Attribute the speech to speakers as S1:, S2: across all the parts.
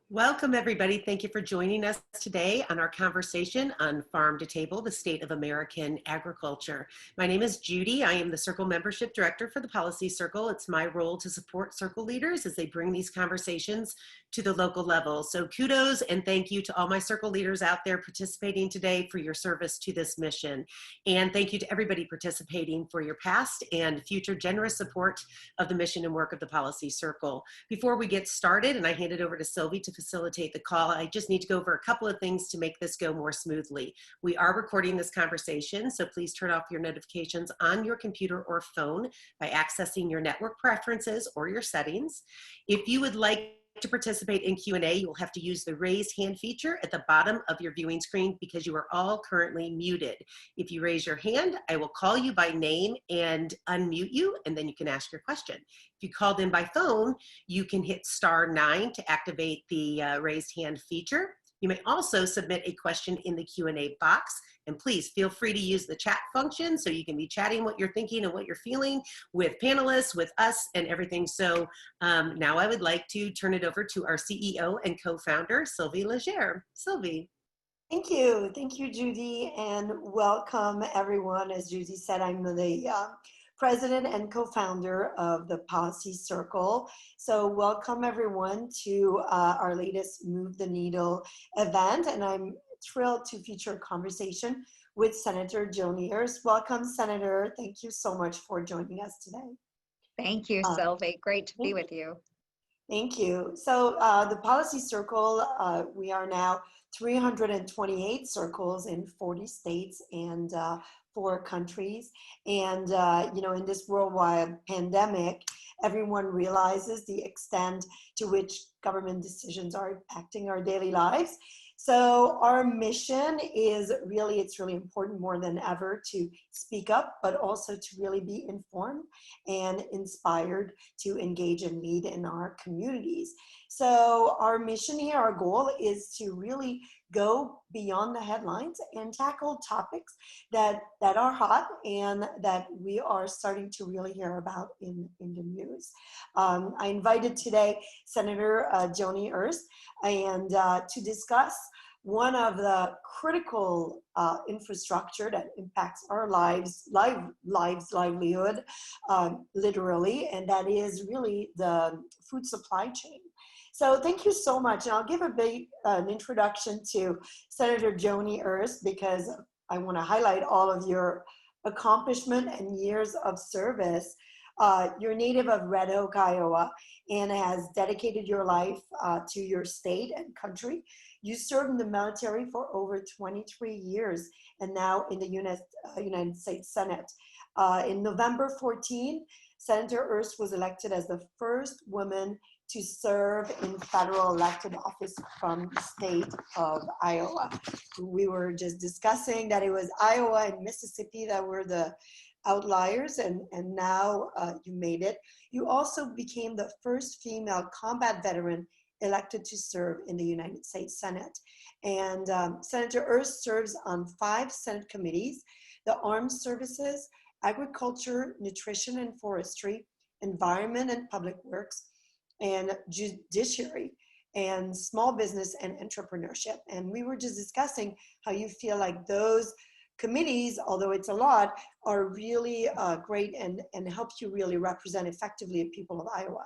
S1: Welcome, everybody. Thank you for joining us today on our conversation on Farm to Table, the state of American agriculture. My name is Judy. I am the Circle Membership Director for the Policy Circle. It's my role to support Circle leaders as they bring these conversations to the local level. So kudos and thank you to all my Circle leaders out there participating today for your service to this mission. And thank you to everybody participating for your past and future generous support of the mission and work of the Policy Circle. Before we get started, and I hand it over to Sylvie to facilitate the call, I just need to go over a couple of things to make this go more smoothly. We are recording this conversation, so please turn off your notifications on your computer or phone by accessing your network preferences or your settings. If you would like to participate in Q&A, you will have to use the raise hand feature at the bottom of your viewing screen because you are all currently muted. If you raise your hand, I will call you by name and unmute you, and then you can ask your question. If you called in by phone, you can hit *9 to activate the raised hand feature. You may also submit a question in the Q&A box, and please feel free to use the chat function so you can be chatting what you're thinking and what you're feeling with panelists, with us, and everything. So now I would like to turn it over to our CEO and co-founder, Sylvie Legere. Sylvie.
S2: Thank you. Thank you, Judy, and welcome everyone. As Judy said, I'm the president and co-founder of the Policy Circle. So welcome everyone to our latest Move the Needle event, and I'm thrilled to feature a conversation with Senator Joni Ernst. Welcome, Senator. Thank you so much for joining us today.
S3: Thank you, Sylvie. Great to be with you.
S2: Thank you. So the Policy Circle, we are now 328 circles in 40 states and 4 countries. And, in this worldwide pandemic, everyone realizes the extent to which government decisions are impacting our daily lives. So our mission is it's really important more than ever to speak up, but also to really be informed and inspired to engage and lead in our communities. So our mission here, our goal is to really go beyond the headlines and tackle topics that are hot and that we are starting to really hear about in the news. I invited today Senator Joni Ernst and to discuss one of the critical infrastructure that impacts our livelihood, literally, and that is really the food supply chain. So thank you so much. And I'll give an introduction to Senator Joni Ernst because I want to highlight all of your accomplishment and years of service. You're native of Red Oak, Iowa, and has dedicated your life to your state and country. You served in the military for over 23 years and now in the United States Senate. In November 14, Senator Ernst was elected as the first woman to serve in federal elected office from the state of Iowa. We were just discussing that it was Iowa and Mississippi that were the outliers, and now you made it. You also became the first female combat veteran elected to serve in the United States Senate. And Senator Ernst serves on 5 Senate committees: the Armed Services, Agriculture, Nutrition and Forestry, Environment and Public Works, and Judiciary, and Small Business and Entrepreneurship. And we were just discussing how you feel like those committees, although it's a lot, are really great and help you really represent effectively the people of Iowa.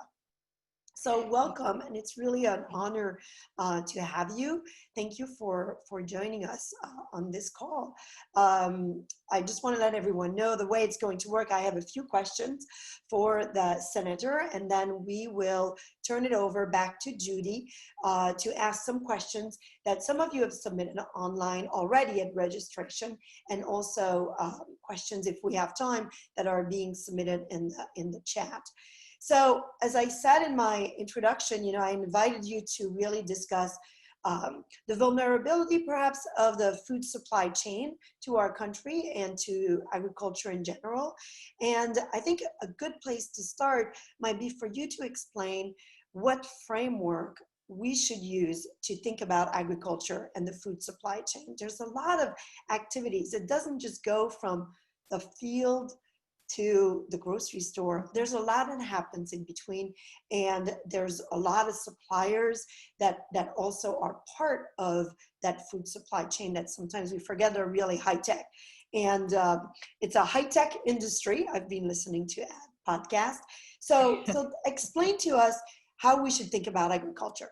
S2: So welcome, and it's really an honor to have you. Thank you for joining us on this call. I just want to let everyone know the way it's going to work. I have a few questions for the senator, and then we will turn it over back to Judy to ask some questions that some of you have submitted online already at registration, and also questions, if we have time, that are being submitted in the chat. So as I said in my introduction, I invited you to really discuss the vulnerability perhaps of the food supply chain to our country and to agriculture in general. And I think a good place to start might be for you to explain what framework we should use to think about agriculture and the food supply chain. There's a lot of activities. It doesn't just go from the field to the grocery store, there's a lot that happens in between, and there's a lot of suppliers that also are part of that food supply chain that sometimes we forget are really high tech. And it's a high tech industry. I've been listening to a podcast. So explain to us how we should think about agriculture.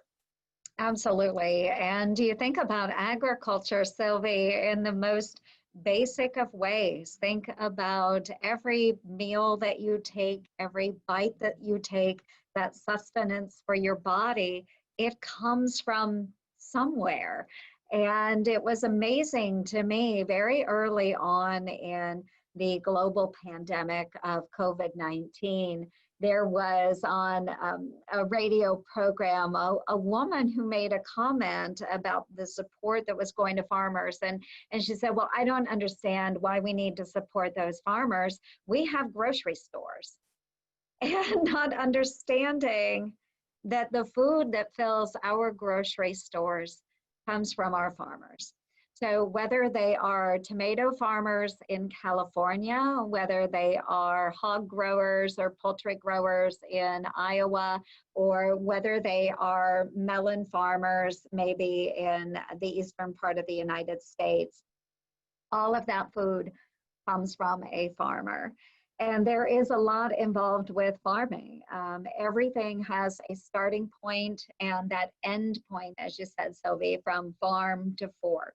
S3: Absolutely. And do you think about agriculture, Sylvie, in the most basic of ways? Think about every meal that you take, every bite that you take, that sustenance for your body, it comes from somewhere. And it was amazing to me very early on in the global pandemic of COVID-19. There was on a radio program a woman who made a comment about the support that was going to farmers. And she said, well, I don't understand why we need to support those farmers. We have grocery stores. And not understanding that the food that fills our grocery stores comes from our farmers. So whether they are tomato farmers in California, whether they are hog growers or poultry growers in Iowa, or whether they are melon farmers maybe in the eastern part of the United States, all of that food comes from a farmer. And there is a lot involved with farming. Everything has a starting point and that end point, as you said, Sylvie, from farm to fork.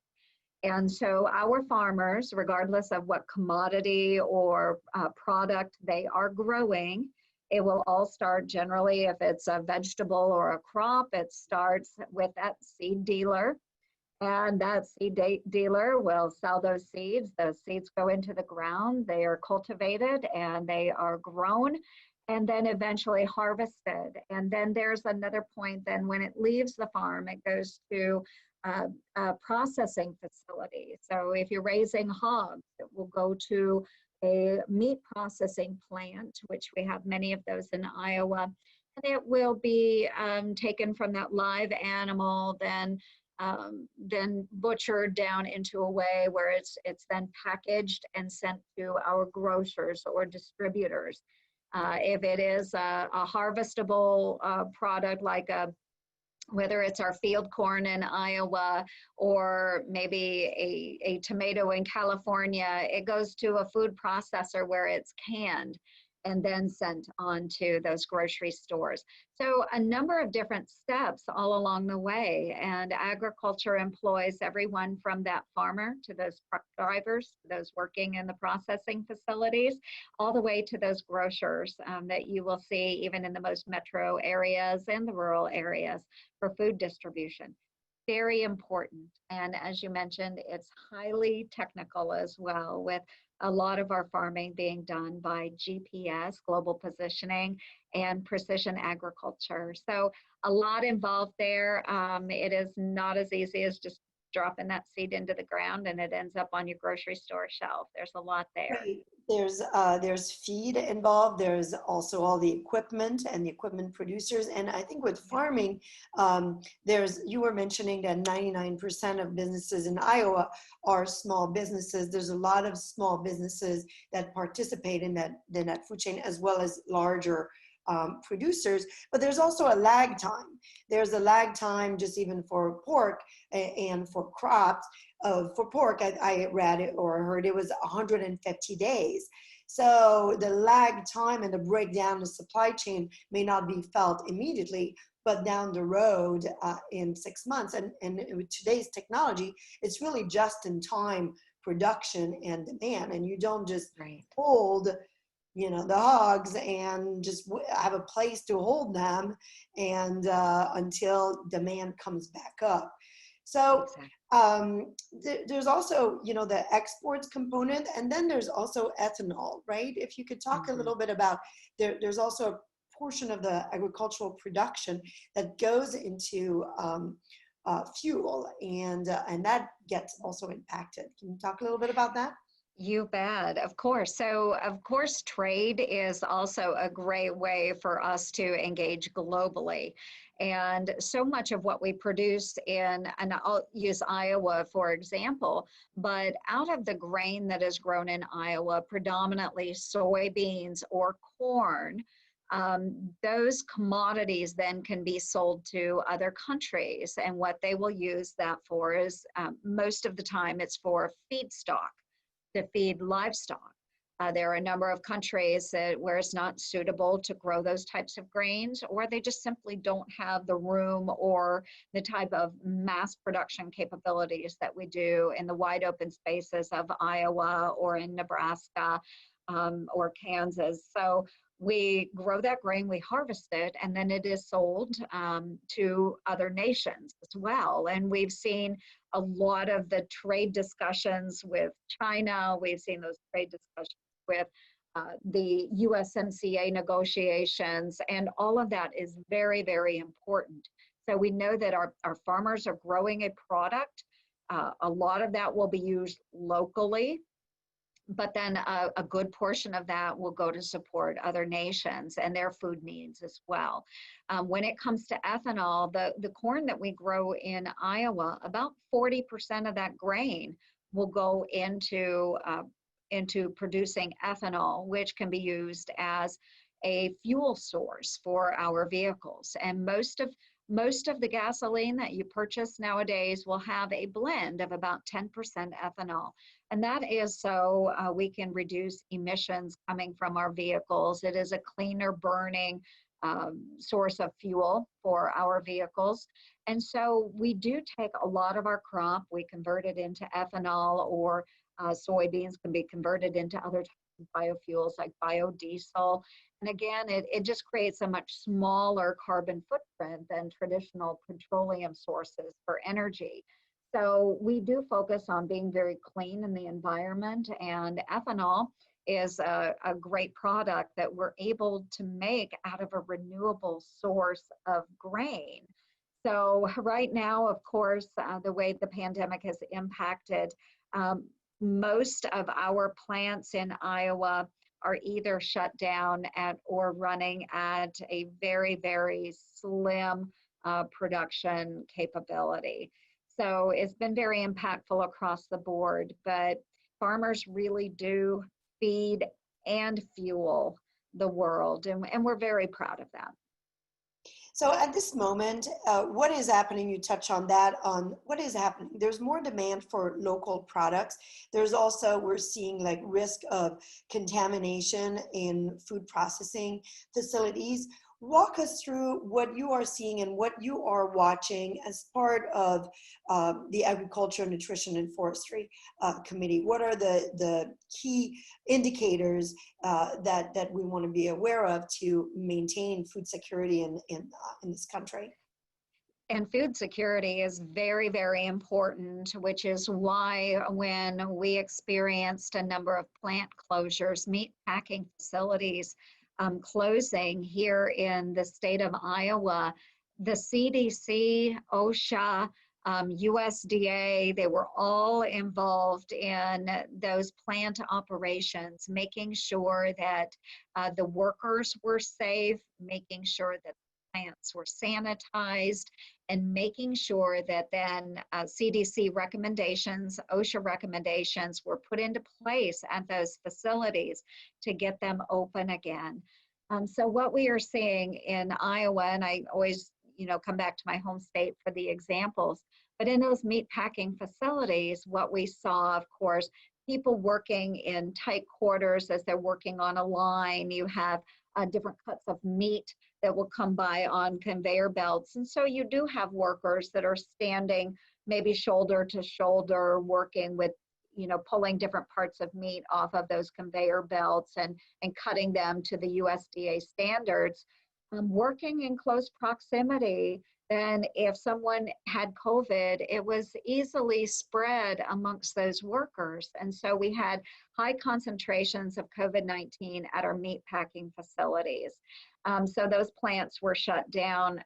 S3: And so our farmers, regardless of what commodity or product they are growing, it will all start generally, if it's a vegetable or a crop, it starts with that seed dealer. And that seed dealer will sell those seeds. Those seeds go into the ground, they are cultivated and they are grown and then eventually harvested. And then there's another point, then when it leaves the farm, it goes to a processing facility. So if you're raising hogs, it will go to a meat processing plant, which we have many of those in Iowa. And it will be taken from that live animal, then butchered down into a way where it's then packaged and sent to our grocers or distributors. If it is a harvestable product like whether it's our field corn in Iowa or maybe a tomato in California, it goes to a food processor where it's canned and then sent on to those grocery stores. So a number of different steps all along the way, and agriculture employs everyone from that farmer to those truck drivers, to those working in the processing facilities, all the way to those grocers that you will see even in the most metro areas and the rural areas for food distribution. Very important. And as you mentioned, it's highly technical as well, with a lot of our farming being done by GPS, global positioning, and precision agriculture. So a lot involved there. It is not as easy as just dropping that seed into the ground and it ends up on your grocery store shelf. There's a lot there.
S2: Right. There's feed involved. There's also all the equipment and the equipment producers. And I think with farming, you were mentioning that 99% of businesses in Iowa are small businesses. There's a lot of small businesses that participate in that food chain, as well as larger producers. But there's also a lag time. There's a lag time just even for pork and for crops. For pork, I read it or heard it was 150 days. So the lag time and the breakdown of the supply chain may not be felt immediately, but down the road in 6 months. And with today's technology, it's really just in time production and demand. And you don't just hold the hogs and just have a place to hold them and until demand comes back up. So there's also, the exports component, and then there's also ethanol, right? If you could talk a little bit about, there's also a portion of the agricultural production that goes into fuel, and that gets also impacted. Can you talk a little bit about that?
S3: You bet, of course. So, of course, trade is also a great way for us to engage globally. And so much of what we produce and I'll use Iowa for example, but out of the grain that is grown in Iowa, predominantly soybeans or corn, those commodities then can be sold to other countries. And what they will use that for is most of the time it's for feedstock to feed livestock. There are a number of countries where it's not suitable to grow those types of grains, or they just simply don't have the room or the type of mass production capabilities that we do in the wide open spaces of Iowa or in Nebraska or Kansas. So we grow that grain, we harvest it, and then it is sold to other nations as well. And we've seen a lot of the trade discussions with China. We've seen those trade discussions with the USMCA negotiations, and all of that is very, very important. So we know that our farmers are growing a product. A lot of that will be used locally, but then a good portion of that will go to support other nations and their food needs as well. When it comes to ethanol, the corn that we grow in Iowa, about 40% of that grain will go into producing ethanol, which can be used as a fuel source for our vehicles. And most of the gasoline that you purchase nowadays will have a blend of about 10% ethanol. And that is so we can reduce emissions coming from our vehicles. It is a cleaner burning source of fuel for our vehicles. And so we do take a lot of our crop, we convert it into ethanol, or soybeans can be converted into other types of biofuels like biodiesel. And again, it just creates a much smaller carbon footprint than traditional petroleum sources for energy. So we do focus on being very clean in the environment, and ethanol is a great product that we're able to make out of a renewable source of grain. So right now, of course, the way the pandemic has impacted, most of our plants in Iowa are either shut down or running at a very, very slim production capability. So it's been very impactful across the board, but farmers really do feed and fuel the world, and we're very proud of that.
S2: So at this moment, what is happening? You touch on that, on what is happening. There's more demand for local products. There's also, we're seeing like risk of contamination in food processing facilities. Walk us through what you are seeing and what you are watching as part of the Agriculture, Nutrition, and Forestry Committee. What are the key indicators that we want to be aware of to maintain food security in this country?
S3: And food security is very, very important, which is why when we experienced a number of plant closures, meat packing facilities closing here in the state of Iowa, the CDC, OSHA, USDA, they were all involved in those plant operations, making sure that the workers were safe, making sure that plants were sanitized, and making sure that then CDC recommendations, OSHA recommendations were put into place at those facilities to get them open again. So what we are seeing in Iowa, and I always come back to my home state for the examples, but in those meat packing facilities, what we saw, of course, people working in tight quarters as they're working on a line. You have different cuts of meat that will come by on conveyor belts. And so you do have workers that are standing maybe shoulder to shoulder working with, pulling different parts of meat off of those conveyor belts and cutting them to the USDA standards, working in close proximity. Then if someone had COVID, it was easily spread amongst those workers. And so we had high concentrations of COVID-19 at our meat packing facilities. So those plants were shut down,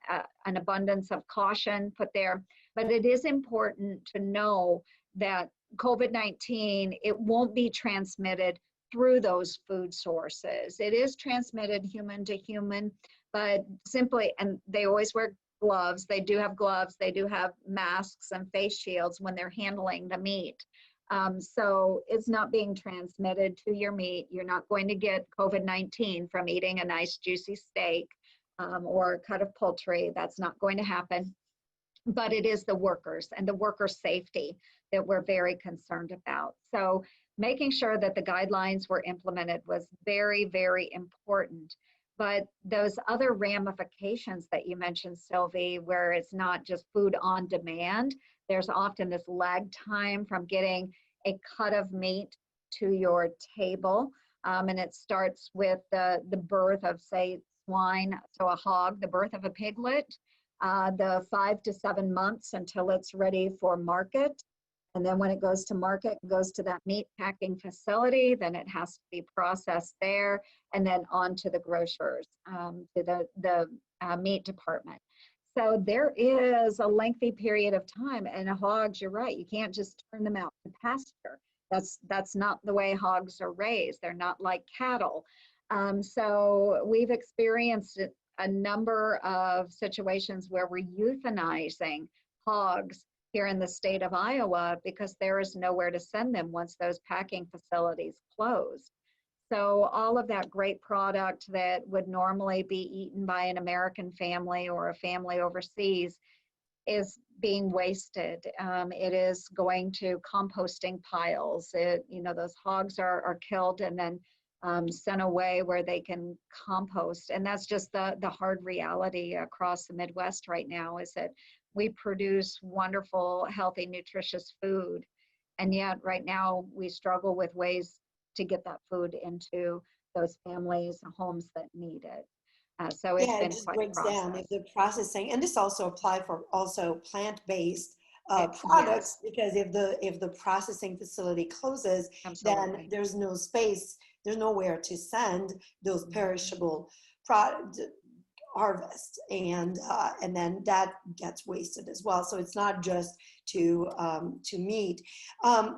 S3: an abundance of caution put there. But it is important to know that COVID-19, it won't be transmitted through those food sources. It is transmitted human to human, but simply, and they always wear gloves. They do have gloves. They do have masks and face shields when they're handling the meat. So it's not being transmitted to your meat. You're not going to get COVID-19 from eating a nice juicy steak or a cut of poultry. That's not going to happen. But it is the workers and the worker safety that we're very concerned about. So making sure that the guidelines were implemented was very, very important. But those other ramifications that you mentioned, Sylvie, where it's not just food on demand, there's often this lag time from getting a cut of meat to your table. And it starts with the birth of, say, swine, so a hog, the birth of a piglet, the 5 to 7 months until it's ready for market. And then when it goes to market, it goes to that meat packing facility, then it has to be processed there, and then on to the grocers, to the meat department. So there is a lengthy period of time, and hogs, you're right, you can't just turn them out to pasture. That's not the way hogs are raised. They're not like cattle. So we've experienced a number of situations where we're euthanizing hogs here in the state of Iowa because there is nowhere to send them once those packing facilities close. So all of that great product that would normally be eaten by an American family or a family overseas is being wasted. It is going to composting piles. Those hogs are killed and then sent away where they can compost. And that's just the hard reality across the Midwest right now, is that we produce wonderful, healthy, nutritious food. And yet right now we struggle with ways to get that food into those families' homes that need it. So it's
S2: Yeah, it
S3: been
S2: just
S3: quite a
S2: breaks down
S3: process.
S2: if the processing, and this also apply for also plant-based products,
S3: Yes,
S2: because if the processing facility closes, then
S3: absolutely.
S2: there's no space, there's nowhere to send those
S3: Mhm.
S2: perishable product harvest, and then that gets wasted as well. So it's not just to meat.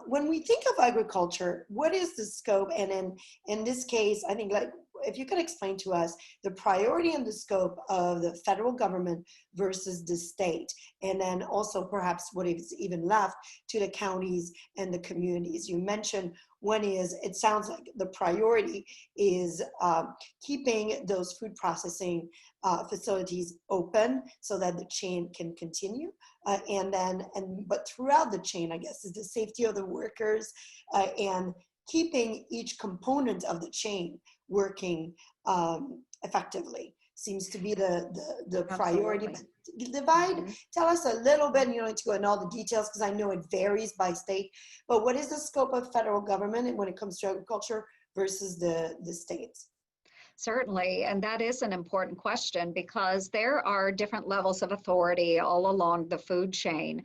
S2: When we think of agriculture, what is the scope? And in this case, I think, like, if you could explain to us the priority and the scope of the federal government versus the state, and then also perhaps what is even left to the counties and the communities. You mentioned one is, it sounds like the priority is keeping those food processing facilities open so that the chain can continue. But throughout the chain, I guess, is the safety of the workers and keeping each component of the chain working effectively seems to be the priority.
S3: Absolutely.
S2: But divide,
S3: Mhm.
S2: tell us a little bit, you don't need to go into all the details because I know it varies by state, but what is the scope of federal government and when it comes to agriculture versus the states?
S3: Certainly, and that is an important question because there are different levels of authority all along the food chain.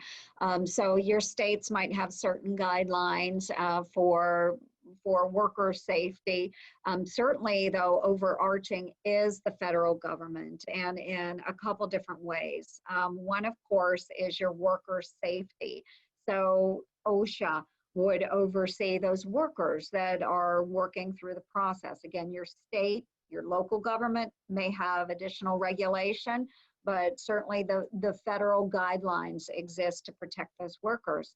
S3: So your states might have certain guidelines for worker safety. Certainly, though, overarching is the federal government, and in a couple different ways. One, of course, is your worker safety. So OSHA would oversee those workers that are working through the process. Again, your state, your local government may have additional regulation, but certainly the federal guidelines exist to protect those workers.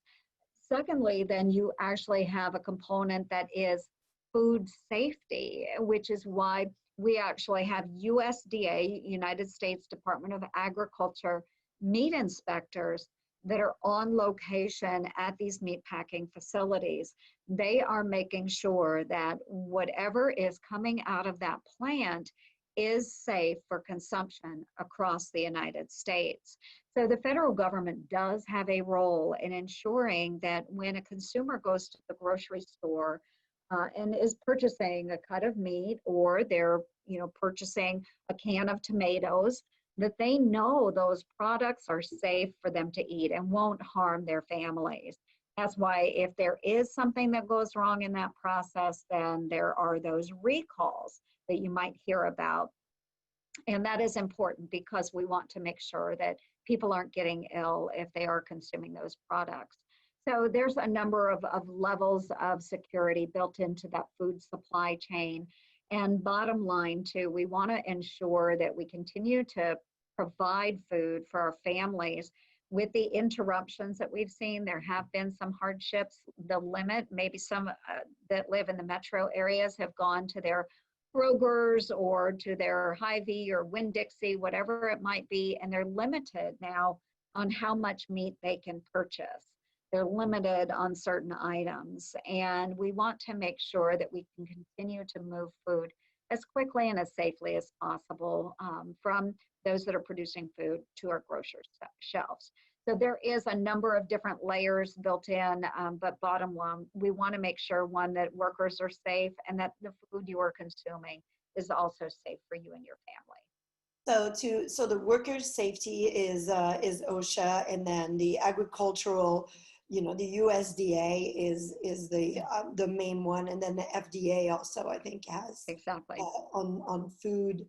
S3: Secondly, then you actually have a component that is food safety, which is why we actually have USDA, United States Department of Agriculture, meat inspectors that are on location at these meat packing facilities. They are making sure that whatever is coming out of that plant is safe for consumption across the United States. So the federal government does have a role in ensuring that when a consumer goes to the grocery store and is purchasing a cut of meat, or they're purchasing a can of tomatoes, that they know those products are safe for them to eat and won't harm their families. That's why if there is something that goes wrong in that process, then there are those recalls that you might hear about. And that is important because we want to make sure that people aren't getting ill if they are consuming those products. So there's a number of levels of security built into that food supply chain. And bottom line too, we want to ensure that we continue to provide food for our families. With the interruptions that we've seen, there have been some hardships. The limit, maybe some that live in the metro areas have gone to their Kroger's or to their Hy-Vee or Winn-Dixie, whatever it might be, and they're limited now on how much meat they can purchase. They're limited on certain items, and we want to make sure that we can continue to move food as quickly and as safely as possible from those that are producing food to our grocers' shelves. So there is a number of different layers built in, but bottom line, we want to make sure, one, that workers are safe and that the food you are consuming is also safe for you and your family.
S2: So the workers' safety is OSHA, and then the agricultural, the USDA is the main one, and then the FDA also, I think, has
S3: Exactly.
S2: On food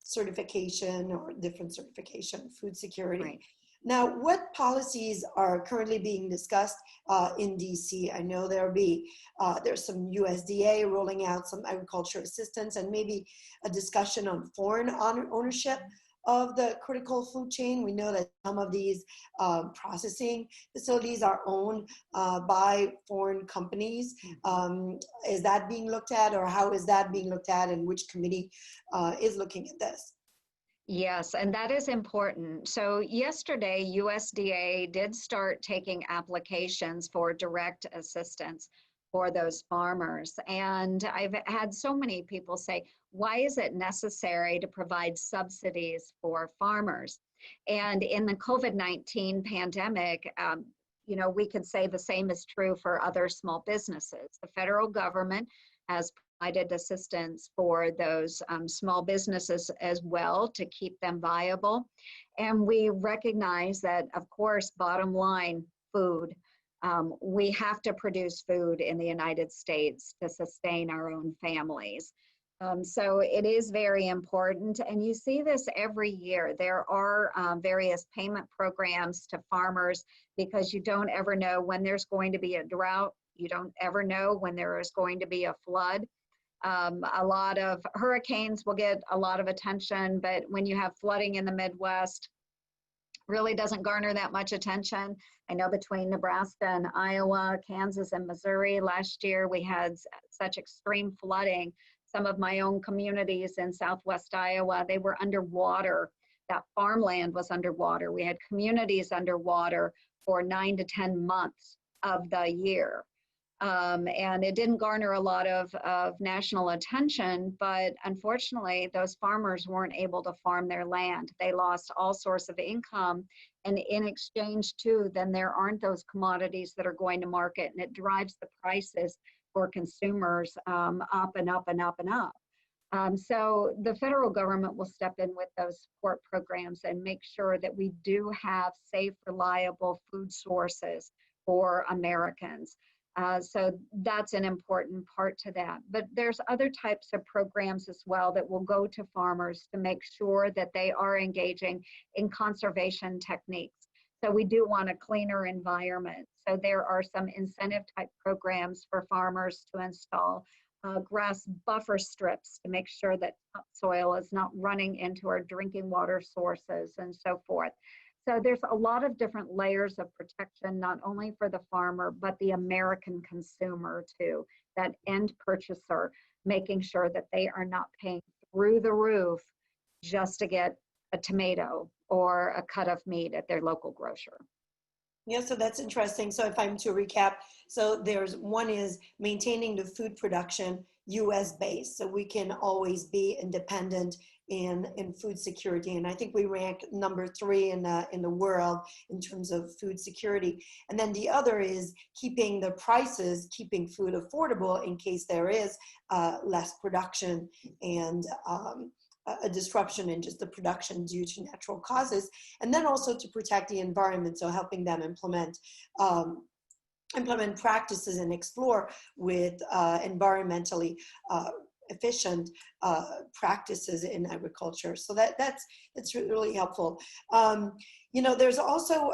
S2: certification or different certification, food security.
S3: Right.
S2: Now, what policies are currently being discussed in DC? I know there's some USDA rolling out some agriculture assistance, and maybe a discussion on foreign ownership of the critical food chain. We know that some of these processing facilities are owned by foreign companies. Is that being looked at, or how is that being looked at, and which committee is looking at this?
S3: Yes, and that is important. So yesterday, USDA did start taking applications for direct assistance for those farmers. And I've had so many people say, why is it necessary to provide subsidies for farmers? And in the COVID-19 pandemic, we could say the same is true for other small businesses. The federal government has provided assistance for those small businesses as well to keep them viable. And we recognize that, of course, bottom line, food. We have to produce food in the United States to sustain our own families. So it is very important, and you see this every year. There are various payment programs to farmers because you don't ever know when there's going to be a drought. You don't ever know when there is going to be a flood. A lot of hurricanes will get a lot of attention, but when you have flooding in the Midwest, really doesn't garner that much attention. I know between Nebraska and Iowa, Kansas and Missouri, last year we had such extreme flooding. Some of my own communities in Southwest Iowa, they were underwater. That farmland was underwater. We had communities underwater for 9 to 10 months of the year. And it didn't garner a lot of national attention, but unfortunately, those farmers weren't able to farm their land. They lost all sorts of income, and in exchange too, then there aren't those commodities that are going to market, and it drives the prices for consumers up and up and up and up. So the federal government will step in with those support programs and make sure that we do have safe, reliable food sources for Americans. So that's an important part to that. But there's other types of programs as well that will go to farmers to make sure that they are engaging in conservation techniques. So we do want a cleaner environment. So there are some incentive type programs for farmers to install grass buffer strips to make sure that topsoil is not running into our drinking water sources and so forth. So there's a lot of different layers of protection, not only for the farmer, but the American consumer too, that end purchaser, making sure that they are not paying through the roof just to get a tomato or a cut of meat at their local grocer.
S2: Yeah, so that's interesting. So if I'm to recap, so one is maintaining the food production US based, so we can always be independent in food security. And I think we rank number 3 in the world in terms of food security. And then the other is keeping the prices, keeping food affordable in case there is less production and a disruption in just the production due to natural causes. And then also to protect the environment, so helping them implement practices and explore with environmentally efficient practices in agriculture. So that's really helpful. There's also,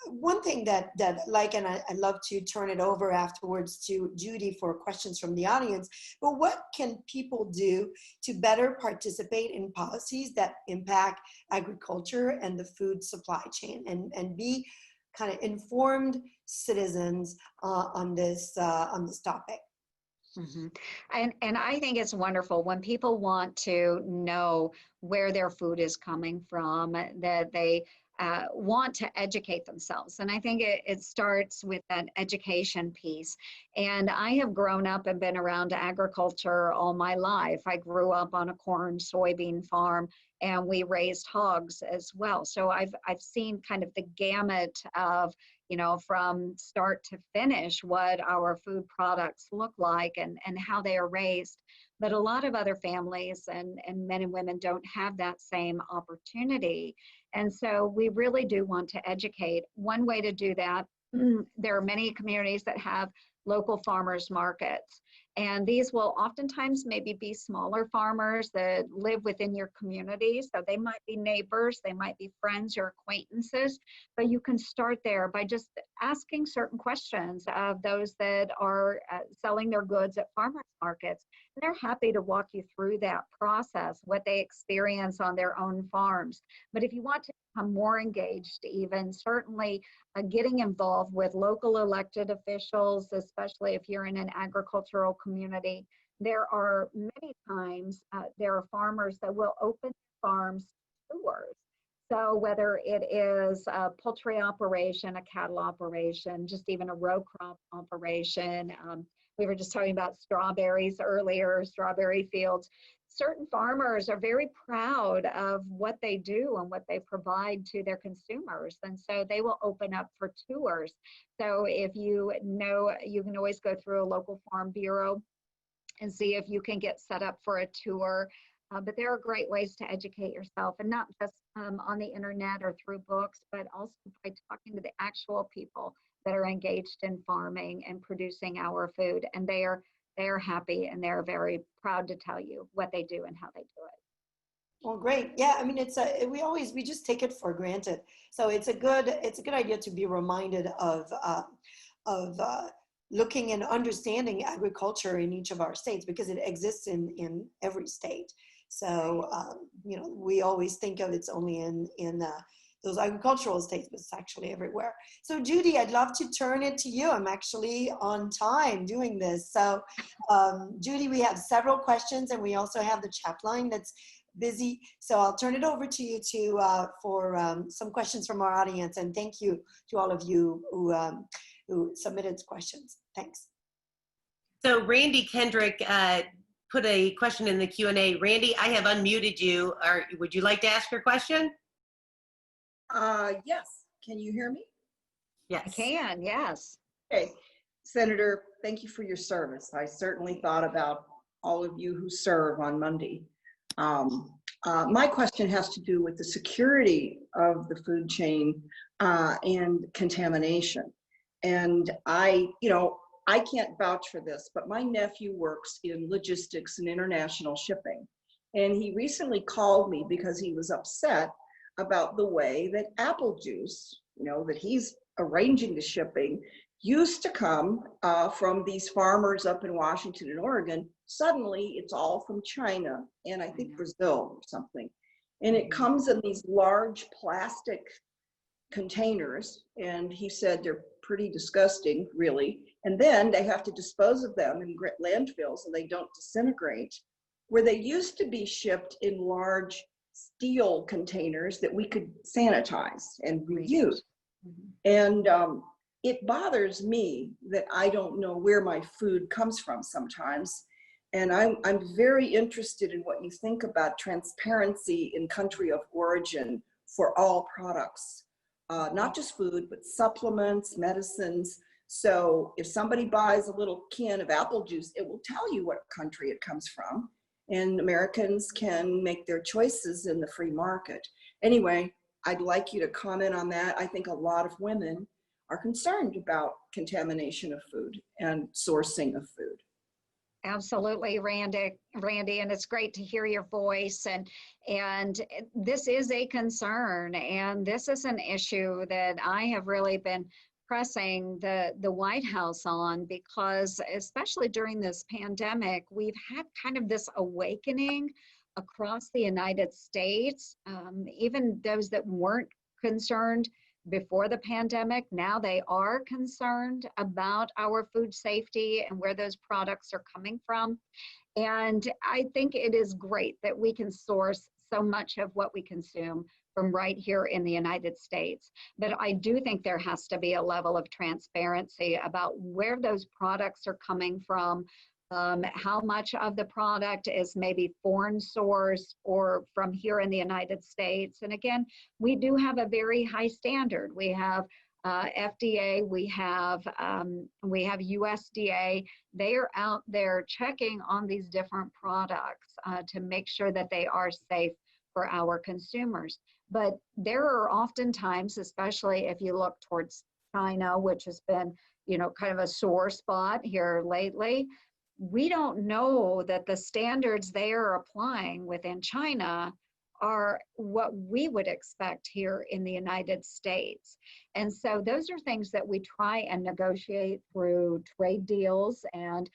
S2: one thing that like, and I'd love to turn it over afterwards to Judy for questions from the audience, but what can people do to better participate in policies that impact agriculture and the food supply chain and be kind of informed citizens on this topic?
S3: Mm-hmm. And I think it's wonderful when people want to know where their food is coming from, that they want to educate themselves. And I think it starts with that education piece. And I have grown up and been around agriculture all my life. I grew up on a corn soybean farm, and we raised hogs as well. So I've seen kind of the gamut of, from start to finish, what our food products look like and how they are raised. But a lot of other families and men and women don't have that same opportunity. And so we really do want to educate. One way to do that, there are many communities that have local farmers markets. And these will oftentimes maybe be smaller farmers that live within your community. So they might be neighbors, they might be friends or acquaintances, but you can start there by just asking certain questions of those that are selling their goods at farmers markets. And they're happy to walk you through that process, what they experience on their own farms. But if you want to become more engaged, even certainly getting involved with local elected officials, especially if you're in an agricultural community. There are many times there are farmers that will open farms tours. So whether it is a poultry operation, a cattle operation, just even a row crop operation, we were just talking about strawberries earlier, strawberry fields. Certain farmers are very proud of what they do and what they provide to their consumers. And so they will open up for tours. So if you know, you can always go through a local farm bureau and see if you can get set up for a tour. But there are great ways to educate yourself, and not just on the internet or through books, but also by talking to the actual people that are engaged in farming and producing our food. And they are happy, and they're very proud to tell you what they do and how they do it.
S2: Well, great. Yeah, I mean, we just take it for granted. So it's a good idea to be reminded of looking and understanding agriculture in each of our states, because it exists in every state. So we always think of it's only in those agricultural states, but it's actually everywhere. So Judy, I'd love to turn it to you. I'm actually on time doing this. So Judy, we have several questions, and we also have the chat line that's busy. So I'll turn it over to you for some questions from our audience. And thank you to all of you who submitted questions. Thanks.
S1: So Randy Kendrick put a question in the Q&A. Randy, I have unmuted you. Would you like to ask your question?
S4: Yes. Can you hear me?
S1: Yes.
S3: I can, yes.
S4: Okay. Senator, thank you for your service. I certainly thought about all of you who serve on Monday. My question has to do with the security of the food chain and contamination. And I can't vouch for this, but my nephew works in logistics and international shipping. And he recently called me because he was upset about the way that apple juice, that he's arranging the shipping, used to come from these farmers up in Washington and Oregon. Suddenly it's all from China and I think Brazil or something. And it comes in these large plastic containers, and he said they're pretty disgusting, really. And then they have to dispose of them in landfills so they don't disintegrate, where they used to be shipped in large steel containers that we could sanitize and reuse. And it bothers me that I don't know where my food comes from sometimes. And I'm very interested in what you think about transparency in country of origin for all products, not just food, but supplements, medicines. So if somebody buys a little can of apple juice, it will tell you what country it comes from. And Americans can make their choices in the free market. Anyway, I'd like you to comment on that. I think a lot of women are concerned about contamination of food and sourcing of food.
S3: Absolutely, Randy, and it's great to hear your voice. And this is a concern, and this is an issue that I have really been pressing the White House on, because especially during this pandemic, we've had kind of this awakening across the United States. Even those that weren't concerned before the pandemic, now they are concerned about our food safety and where those products are coming from. And I think it is great that we can source so much of what we consume from right here in the United States. But I do think there has to be a level of transparency about where those products are coming from, how much of the product is maybe foreign sourced or from here in the United States. And again, we do have a very high standard. We have FDA, we have USDA. They are out there checking on these different products to make sure that they are safe for our consumers. But there are oftentimes, especially if you look towards China, which has been, kind of a sore spot here lately, we don't know that the standards they are applying within China are what we would expect here in the United States. And so those are things that we try and negotiate through trade deals. And,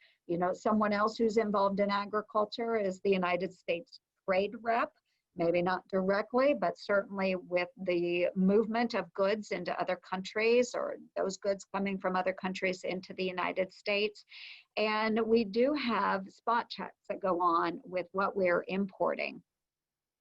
S3: someone else who's involved in agriculture is the United States trade rep, maybe not directly, but certainly with the movement of goods into other countries, or those goods coming from other countries into the United States. And we do have spot checks that go on with what we're importing,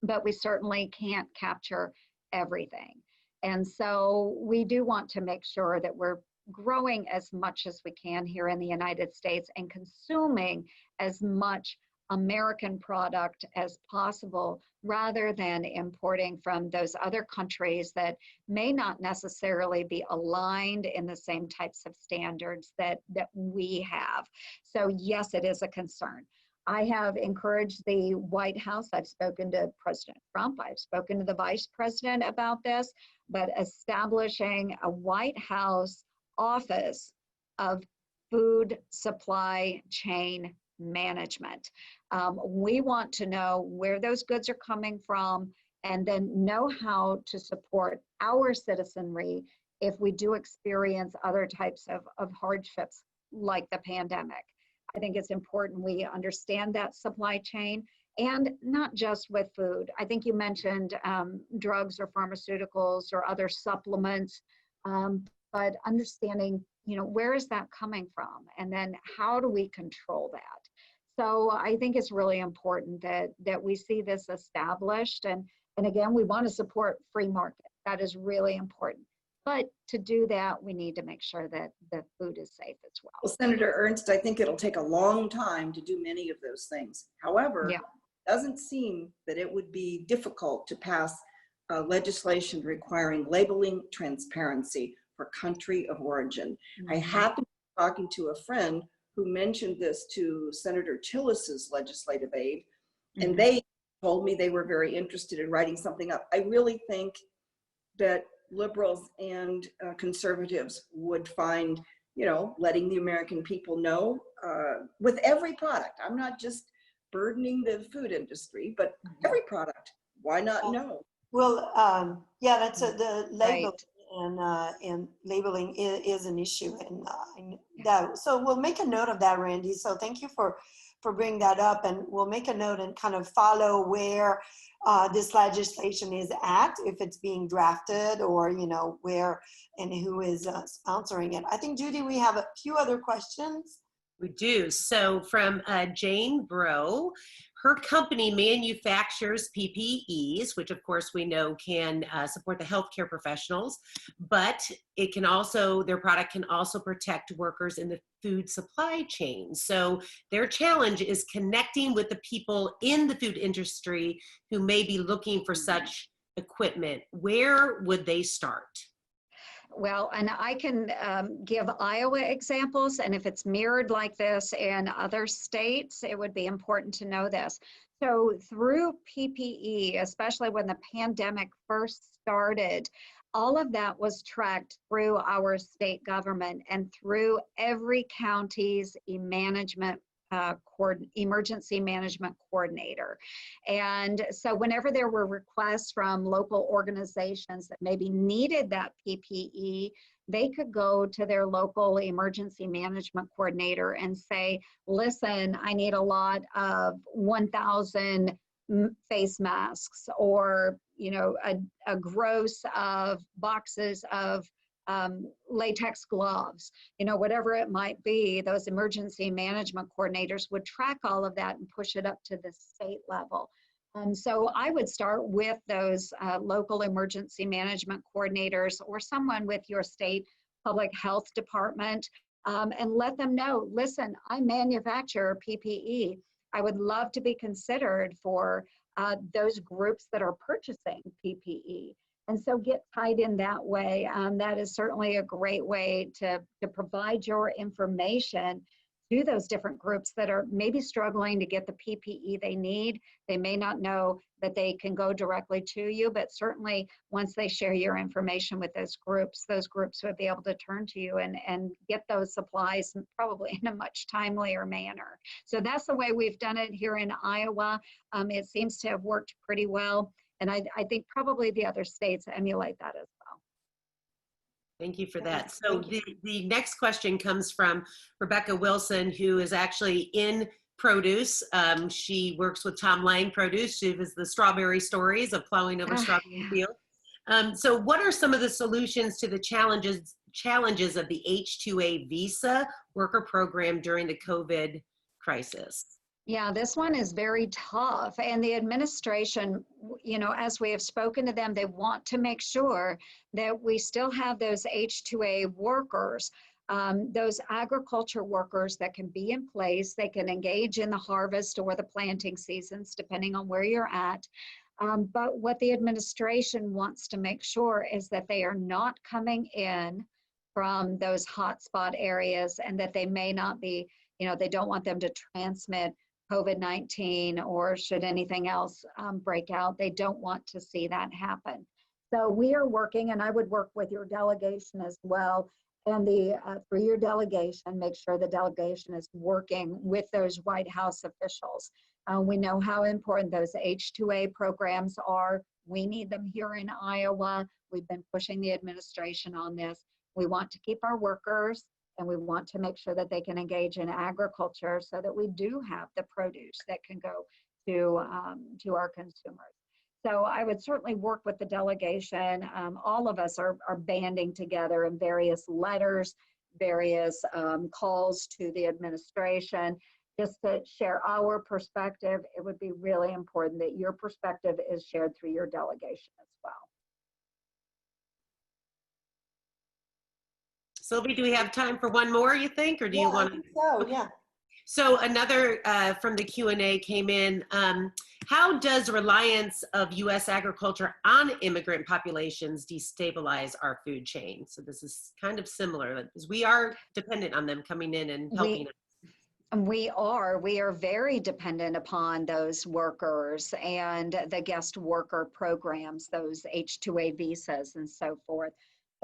S3: but we certainly can't capture everything. And so we do want to make sure that we're growing as much as we can here in the United States and consuming as much American product as possible, rather than importing from those other countries that may not necessarily be aligned in the same types of standards that we have. So yes, it is a concern. I have encouraged the White House. I've spoken to President Trump. I've spoken to the Vice President about this, but establishing a White House office of food supply chain management. We want to know where those goods are coming from, and then know how to support our citizenry if we do experience other types of hardships like the pandemic. I think it's important we understand that supply chain, and not just with food. I think you mentioned drugs or pharmaceuticals or other supplements, but understanding, where is that coming from? And then how do we control that? So I think it's really important that we see this established. And again, we want to support free market. That is really important. But to do that, we need to make sure that the food is safe as well.
S4: Well, Senator Ernst, I think it'll take a long time to do many of those things. However,
S3: Yeah.
S4: it doesn't seem that it would be difficult to pass legislation requiring labeling transparency for country of origin. I happened to be talking to a friend who mentioned this to Senator Tillis's legislative aide, and they told me they were very interested in writing something up. I really think that liberals and conservatives would find, letting the American people know with every product. I'm not just burdening the food industry, but every product. Why not know?
S2: Well, yeah, that's the label.
S3: Right.
S2: And labeling is an issue, and that, so we'll make a note of that, Randy. So thank you for bringing that up, and we'll make a note and kind of follow where this legislation is at, if it's being drafted, or where and who is sponsoring it. I think, Judy, we have a few other questions.
S1: We do. So from Jane Bro, her company manufactures PPEs, which of course we know can support the healthcare professionals, but it can also, their product can also protect workers in the food supply chain. So their challenge is connecting with the people in the food industry who may be looking for such equipment. Where would they start?
S3: Well, and I can give Iowa examples, and if it's mirrored like this in other states, it would be important to know this. So through PPE, especially when the pandemic first started, all of that was tracked through our state government and through every county's management emergency management coordinator. And so whenever there were requests from local organizations that maybe needed that PPE, they could go to their local emergency management coordinator and say, listen, I need a lot of 1,000 face masks, or a gross of boxes of latex gloves, whatever it might be. Those emergency management coordinators would track all of that and push it up to the state level. So I would start with those local emergency management coordinators or someone with your state public health department, and let them know, listen, I manufacture PPE. I would love to be considered for those groups that are purchasing PPE. And so get tied in that way. That is certainly a great way to provide your information to those different groups that are maybe struggling to get the PPE they need. They may not know that they can go directly to you, but certainly once they share your information with those groups would be able to turn to you and get those supplies probably in a much timelier manner. So that's the way we've done it here in Iowa. It seems to have worked pretty well. And I think probably the other states emulate that as well.
S1: Thank you for that. So the next question comes from Rebecca Wilson, who is actually in produce. She works with Tom Lang Produce. She was the strawberry stories of plowing over strawberry fields. So what are some of the solutions to the challenges of the H-2A visa worker program during the COVID crisis?
S3: Yeah, this one is very tough. And the administration, as we have spoken to them, they want to make sure that we still have those H-2A workers, those agriculture workers that can be in place. They can engage in the harvest or the planting seasons, depending on where you're at. But what the administration wants to make sure is that they are not coming in from those hotspot areas, and that they may not be, they don't want them to transmit COVID-19, or should anything else break out. They don't want to see that happen. So we are working, and I would work with your delegation as well, and through your delegation, make sure the delegation is working with those White House officials. We know how important those H-2A programs are. We need them here in Iowa. We've been pushing the administration on this. We want to keep our workers, and we want to make sure that they can engage in agriculture so that we do have the produce that can go to our consumers. So I would certainly work with the delegation. All of us are banding together in various letters, various calls to the administration, just to share our perspective. It would be really important that your perspective is shared through your delegation as well.
S1: Sylvie, do we have time for one more, you think, or do you want to?
S2: I think so, yeah.
S1: So another from the Q&A came in. How does reliance of U.S. agriculture on immigrant populations destabilize our food chain? So this is kind of similar, because we are dependent on them coming in and helping us.
S3: We are very dependent upon those workers and the guest worker programs, those H-2A visas and so forth.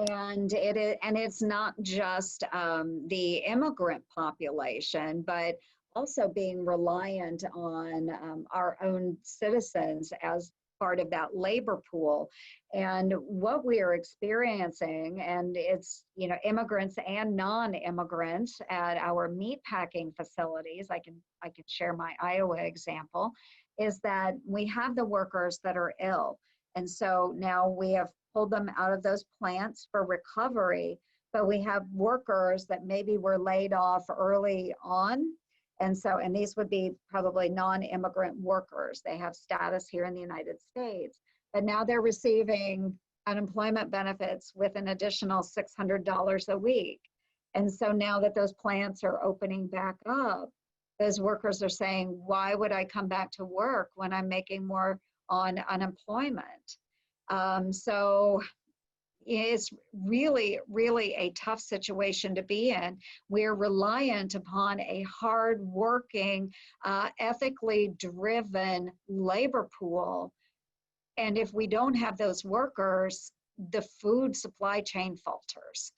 S3: And it's not just the immigrant population, but also being reliant on our own citizens as part of that labor pool. And what we are experiencing, and it's immigrants and non-immigrants at our meat packing facilities, I can share my Iowa example, is that we have the workers that are ill. And so now we have pulled them out of those plants for recovery, but we have workers that maybe were laid off early on. And these would be probably non-immigrant workers. They have status here in the United States, but now they're receiving unemployment benefits with an additional $600 a week. And so now that those plants are opening back up, those workers are saying, why would I come back to work when I'm making more on unemployment? So it's really, really a tough situation to be in. We're reliant upon a hard-working, ethically driven labor pool. And if we don't have those workers, the food supply chain falters.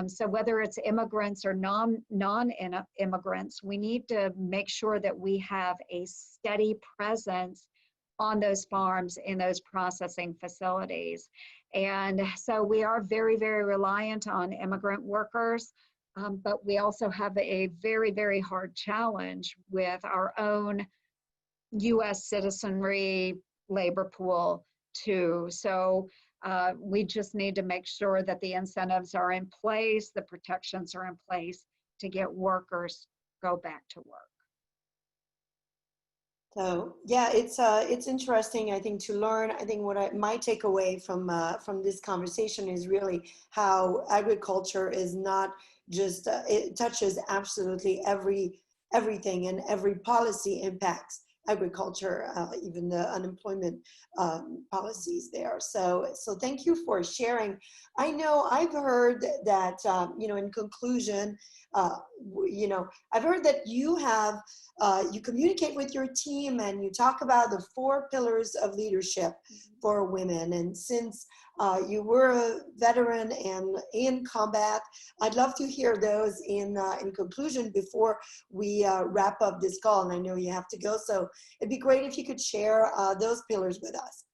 S3: So whether it's immigrants or non-immigrants, we need to make sure that we have a steady presence on those farms in those processing facilities. And so we are very, very reliant on immigrant workers, but we also have a very, very hard challenge with our own US citizenry labor pool too. So we just need to make sure that the incentives are in place, the protections are in place to get workers go back to work.
S2: So yeah, it's interesting, I think, to learn. I think my takeaway from this conversation is really how agriculture is not just it touches absolutely everything, and every policy impacts agriculture, even the unemployment policies there. So thank you for sharing. I know I've heard that in conclusion, I've heard that you communicate with your team and you talk about the 4 pillars of leadership for women. And since you were a veteran and in combat, I'd love to hear those in conclusion before we wrap up this call. And I know you have to go, so it'd be great if you could share those pillars with us.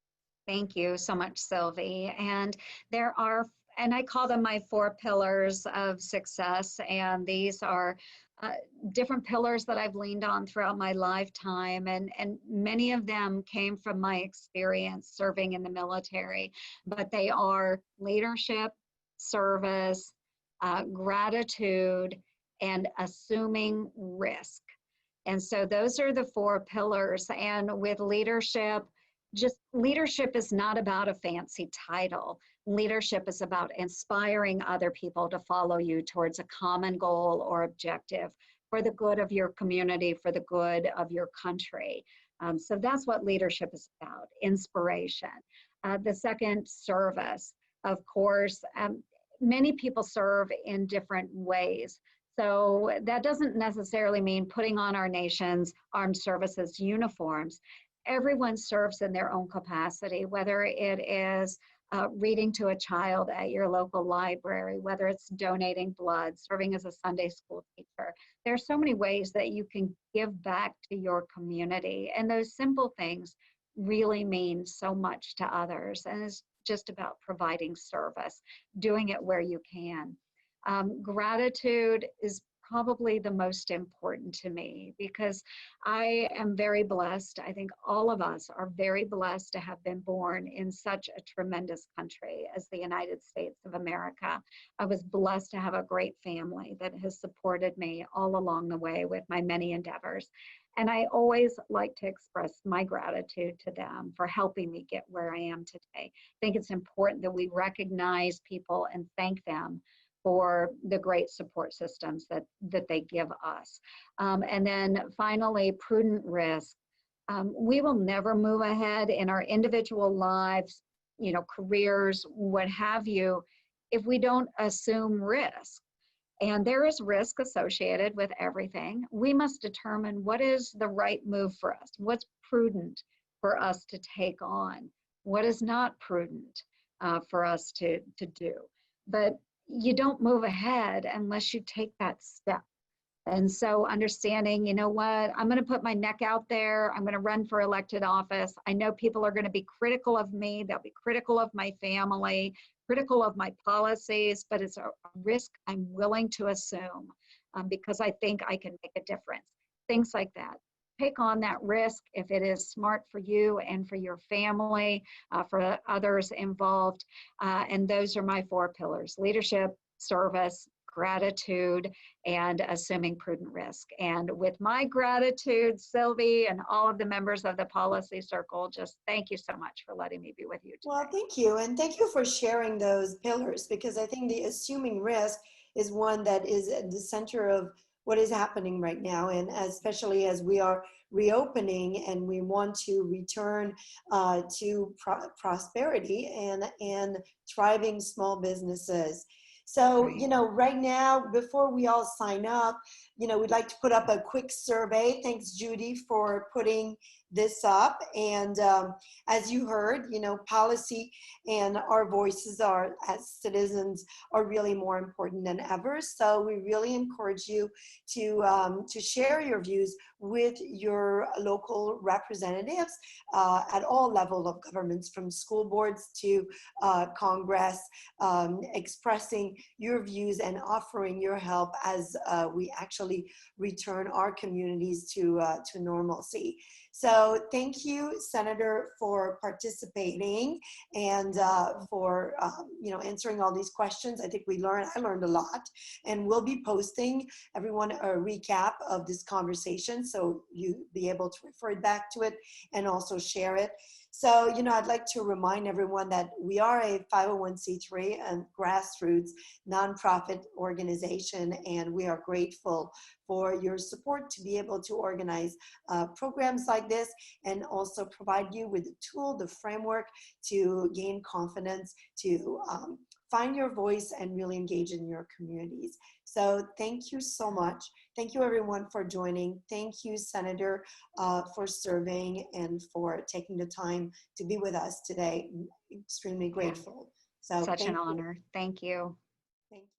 S3: Thank you so much, Sylvie. And there are, and I call them my 4 pillars of success. And these are different pillars that I've leaned on throughout my lifetime. And many of them came from my experience serving in the military, but they are leadership, service, gratitude, and assuming risk. And so those are the 4 pillars. And with leadership, just leadership is not about a fancy title. Leadership is about inspiring other people to follow you towards a common goal or objective for the good of your community, for the good of your country. So that's what leadership is about, inspiration. The second, service. Of course, many people serve in different ways. So that doesn't necessarily mean putting on our nation's armed services uniforms. Everyone serves in their own capacity, whether it is reading to a child at your local library, whether it's donating blood, serving as a Sunday school teacher. There are so many ways that you can give back to your community. And those simple things really mean so much to others. And it's just about providing service, doing it where you can. Gratitude is probably the most important to me because I am very blessed. I think all of us are very blessed to have been born in such a tremendous country as the United States of America. I was blessed to have a great family that has supported me all along the way with my many endeavors. And I always like to express my gratitude to them for helping me get where I am today. I think it's important that we recognize people and thank them for the great support systems that they give us. And then finally, prudent risk. We will never move ahead in our individual lives, careers, what have you, if we don't assume risk. And there is risk associated with everything. We must determine what is the right move for us, what's prudent for us to take on, what is not prudent for us to do. But you don't move ahead unless you take that step. And so understanding, you know what, I'm going to put my neck out there. I'm going to run for elected office. I know people are going to be critical of me. They'll be critical of my family, critical of my policies, but it's a risk I'm willing to assume because I think I can make a difference. Things like that. Take on that risk if it is smart for you and for your family, for others involved. And those are my 4 pillars: leadership, service, gratitude, and assuming prudent risk. And with my gratitude, Sylvie, and all of the members of the Policy Circle, just thank you so much for letting me be with you today.
S2: Well, thank you. And thank you for sharing those pillars, because I think the assuming risk is one that is at the center of what is happening right now. And especially as we are reopening and we want to return to prosperity and thriving small businesses. So, right now, before we all sign up, we'd like to put up a quick survey. Thanks, Judy, for putting this up. And as you heard, you know, policy and our voices are as citizens are really more important than ever. So we really encourage you to share your views with your local representatives at all levels of governments, from school boards to Congress, expressing your views and offering your help as we actually return our communities to normalcy. So thank you, Senator, for participating and for you know, answering all these questions. I think I learned a lot, and we'll be posting everyone a recap of this conversation so you be able to refer back to it and also share it. So, you know, I'd like to remind everyone that we are a 501c3 and grassroots nonprofit organization, and we are grateful for your support to be able to organize programs like this and also provide you with the tool, the framework to gain confidence, to find your voice and really engage in your communities. So thank you so much. Thank you everyone for joining. Thank you, Senator, for serving and for taking the time to be with us today. I'm extremely grateful. So
S3: Such an
S2: thank you.
S3: honor. Thank you.
S2: Thank you.